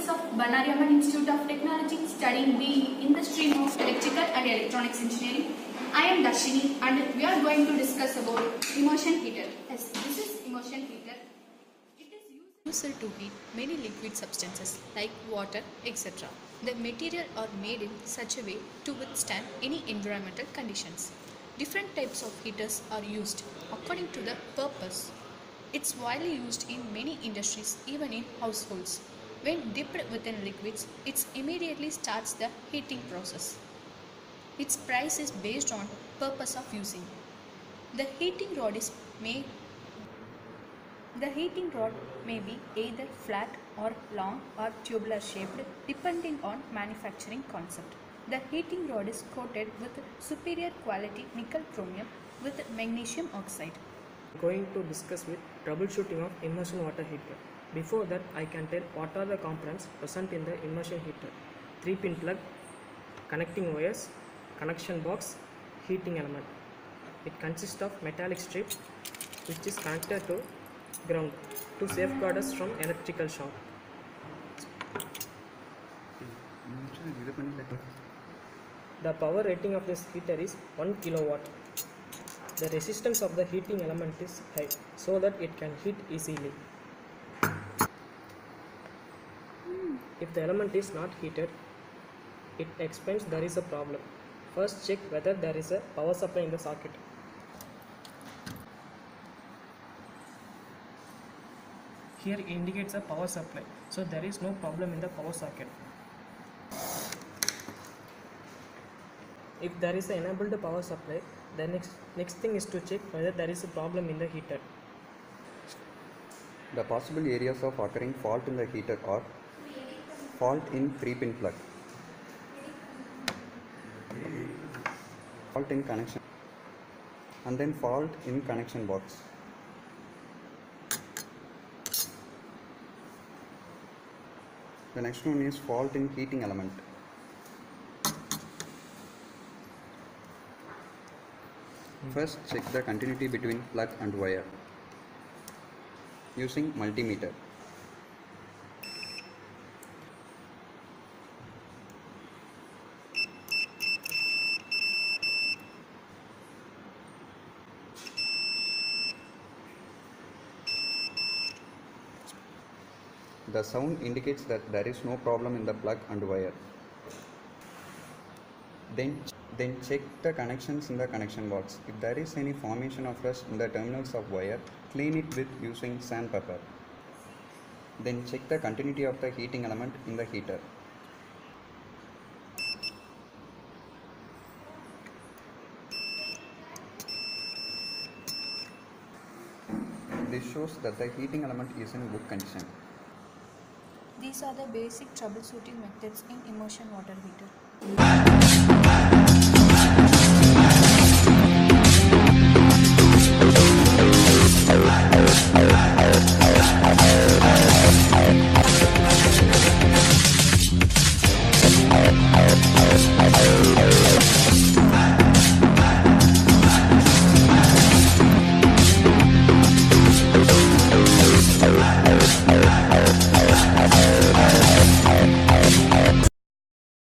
students of Bannari Amman Institute of Technology studying BE in the stream of Electrical and Electronics Engineering. I am Darshini and we are going to discuss about immersion heater. Yes, this is immersion heater. It is used to heat many liquid substances like water, etc. The material are made in such a way to withstand any environmental conditions. Different types of heaters are used according to the purpose. It's widely used in many industries, even in households. When dipped within liquids, it immediately starts the heating process. Its price is based on purpose of using. The heating rod is made the heating rod may be either flat or long or tubular shaped depending on manufacturing concept. The heating rod is coated with superior quality nickel chromium with magnesium oxide. Going to discuss with troubleshooting of immersion water heater. Before that, I can tell what are the components present in the immersion heater. 3-pin plug, connecting wires, connection box, heating element. It consists of metallic strip which is connected to ground to safeguard us from electrical shock. The power rating of this heater is 1 kilowatt. The resistance of the heating element is high so that it can heat easily. If the element is not heated, it explains there is a problem. First check whether there is a power supply in the socket. Here indicates a power supply, so there is no problem in the power socket. If there is an enabled power supply, the next thing is to check whether there is a problem in the heater. The possible areas of occurring fault in the heater are fault in 3-pin plug, fault in connection, and then fault in connection box. The next one is fault in heating element. First, check the continuity between plug and wire using multimeter. The sound indicates that there is no problem in the plug and wire. Then check the connections in the connection box. If there is any formation of rust in the terminals of wire, clean it with using sandpaper. Then check the continuity of the heating element in the heater. This shows that the heating element is in good condition. These are the basic troubleshooting methods in immersion water heater.